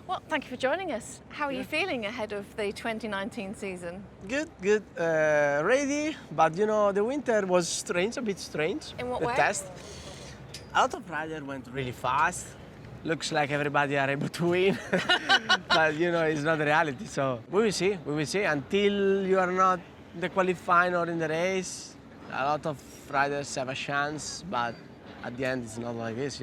Well, thank you for joining us. How are you feeling ahead of the 2019 season? Good, good. Ready, but the winter was strange, a bit strange. In what the way? test. A lot of riders went really fast. Looks like everybody are able to win, but it's not the reality. So we will see. We will see. Until you are not in the qualifying or in the race, a lot of riders have a chance, but at the end it's not like this.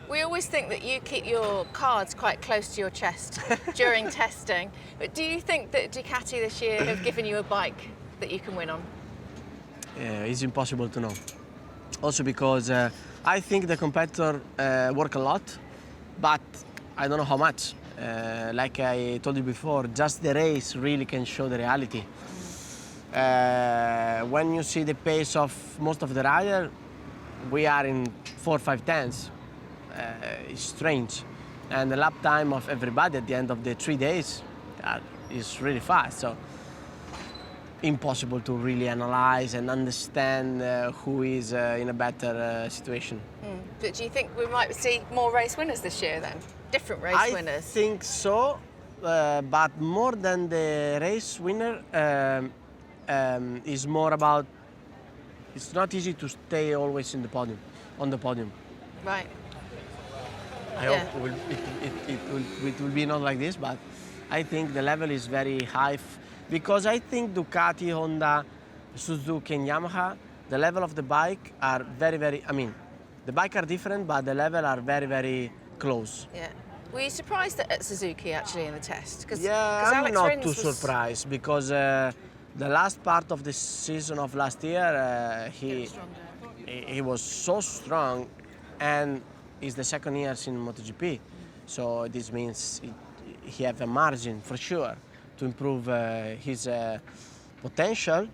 We always think that you keep your cards quite close to your chest during testing. But do you think that Ducati this year have given you a bike that you can win on? It's impossible to know. Also because I think the competitor work a lot, but I don't know how much. Like I told you before, just the race really can show the reality. When you see the pace of most of the riders, we are in 4, 5 tenths. It's strange. And the lap time of everybody at the end of the 3 days is really fast. So impossible to really analyze and understand who is in a better situation. But do you think we might see more race winners this year then? Different race winners? I think so, but more than the race winner is more about, it's not easy to stay always on the podium. Right. I hope it will be not like this, but I think the level is very high because I think Ducati, Honda, Suzuki and Yamaha, the level of the bike are very, very, the bike are different, but the level are very, very close. Yeah. Were you surprised at Suzuki actually in the test? I'm not too surprised because the last part of the season of last year, he was so strong, and it's the second year in MotoGP. So this means he have a margin for sure to improve his potential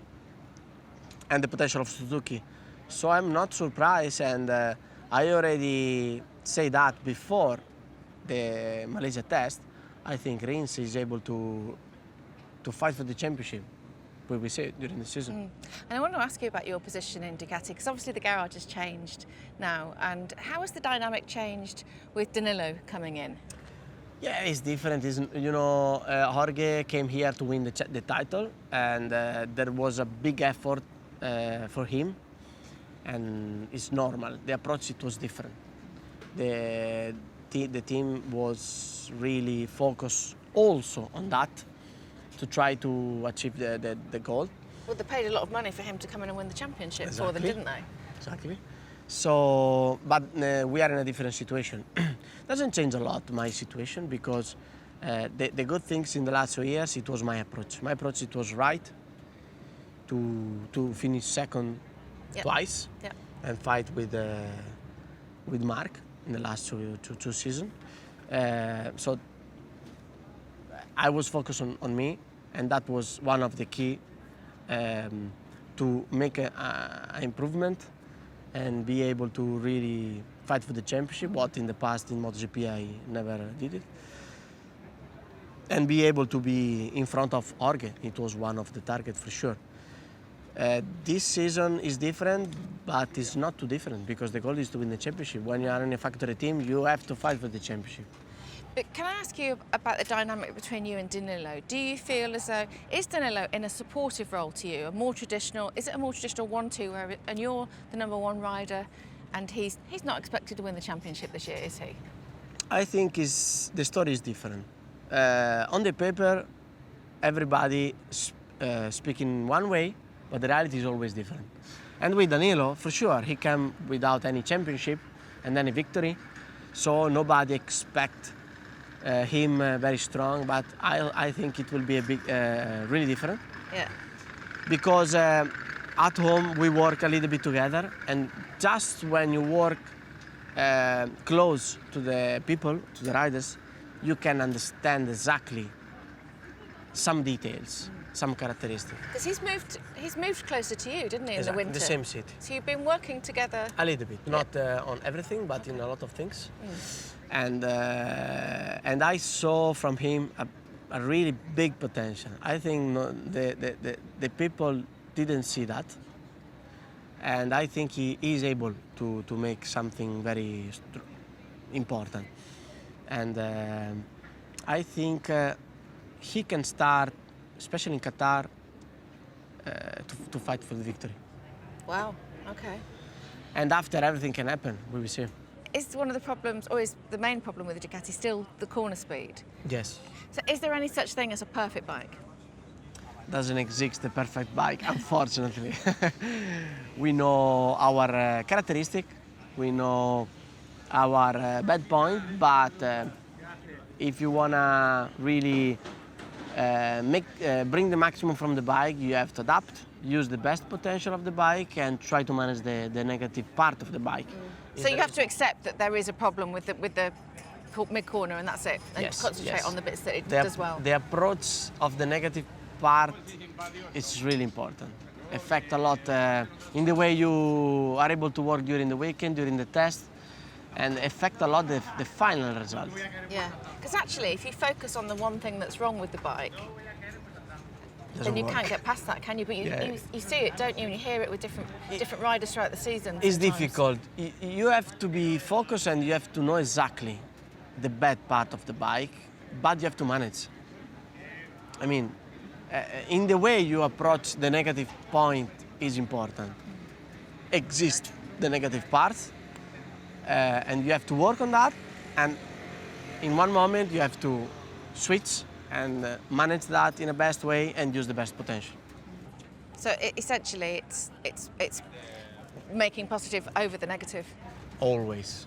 and the potential of Suzuki. So I'm not surprised, and I already say that before the Malaysia test. I think Rins is able to fight for the championship. We will see it during the season. And I want to ask you about your position in Ducati, because obviously the garage has changed now. And how has the dynamic changed with Danilo coming in? Yeah, it's different. Jorge came here to win the title, and there was a big effort for him, and it's normal. The approach, it was different. The team was really focused also on that, to try to achieve the goal. Well, they paid a lot of money for him to come in and win the championship for them, didn't they? Exactly. So, but we are in a different situation. Doesn't change a lot my situation, because the good things in the last 2 years, it was my approach. My approach, it was right to finish second twice and fight with Mark in the last two seasons. So I was focused on me, and that was one of the key to make an improvement and be able to really fight for the championship, what in the past in MotoGP I never did it. And be able to be in front of Jorge, it was one of the targets for sure. This season is different, but it's not too different, because the goal is to win the championship. When you are in a factory team, you have to fight for the championship. But can I ask you about the dynamic between you and Danilo? Do you feel as though, is Danilo in a supportive role to you, is it a more traditional 1-2, and you're the number one rider, and he's not expected to win the championship this year, is he? I think the story is different. On the paper, everybody speaking one way, but the reality is always different. And with Danilo, for sure, he came without any championship and any victory, so nobody expect him very strong, but I think it will be a big, really different. Yeah. Because at home we work a little bit together, and just when you work close to the people, to the riders, you can understand exactly some details, some characteristics. Because he's moved closer to you, didn't he, in the winter? In the same city. So you've been working together? A little bit, not on everything, but in a lot of things. And I saw from him a really big potential. I think the people didn't see that, and I think he is able to make something very important. And I think he can start, especially in Qatar, to fight for the victory. Wow, okay. And after, everything can happen, we will see. Is one of the problems, or is the main problem with the Ducati still the corner speed? Yes. So is there any such thing as a perfect bike? Doesn't exist the perfect bike, unfortunately. We know our characteristic, we know our bad point, but if you wanna really bring the maximum from the bike, you have to adapt, use the best potential of the bike, and try to manage the negative part of the bike. So you have to accept that there is a problem with the mid corner, and that's it, and Yes, concentrate yes. on the bits that it does well. The approach of the negative part is really important. Affect a lot in the way you are able to work during the weekend, during the test, and affect a lot the final result. Yeah, because actually, if you focus on the one thing that's wrong with the bike, Doesn't then you work. can't get past that, can you? But you see it, don't you? And you hear it with different riders throughout the season. It's sometimes. difficult. You have to be focused and you have to know exactly the bad part of the bike, but you have to manage. I mean, in the way you approach the negative point is important. Exist the negative parts, and you have to work on that. And in one moment, you have to switch and manage that in the best way and use the best potential. So essentially, it's making positive over the negative. Always,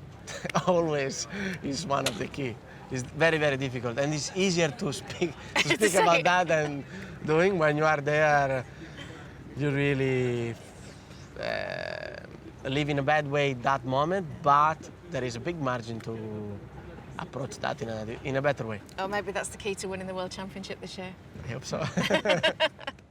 always is one of the key. It's very, very difficult, and it's easier to speak about that than doing when you are there. You really live in a bad way that moment, but there is a big margin to approach that in a better way. Or maybe that's the key to winning the World Championship this year. I hope so.